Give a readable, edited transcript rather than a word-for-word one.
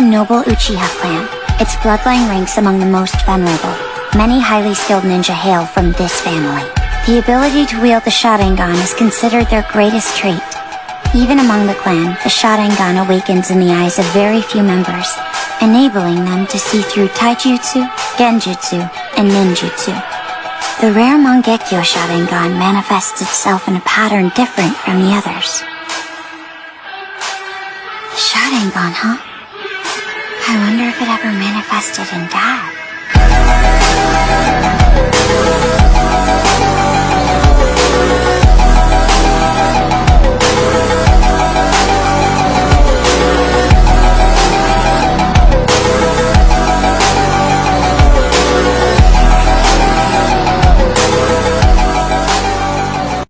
the noble Uchiha clan. Its bloodline ranks among the most venerable. Many highly skilled ninja hail from this family. The ability to wield the sharingan is considered their greatest trait. Even among the clan, the sharingan awakens in the eyes of very few members, enabling them to see through taijutsu, genjutsu, and ninjutsu. The rare Mangekyo sharingan manifests itself in a pattern different from the others. Sharingan, huh? I wonder if it ever manifested in Dad.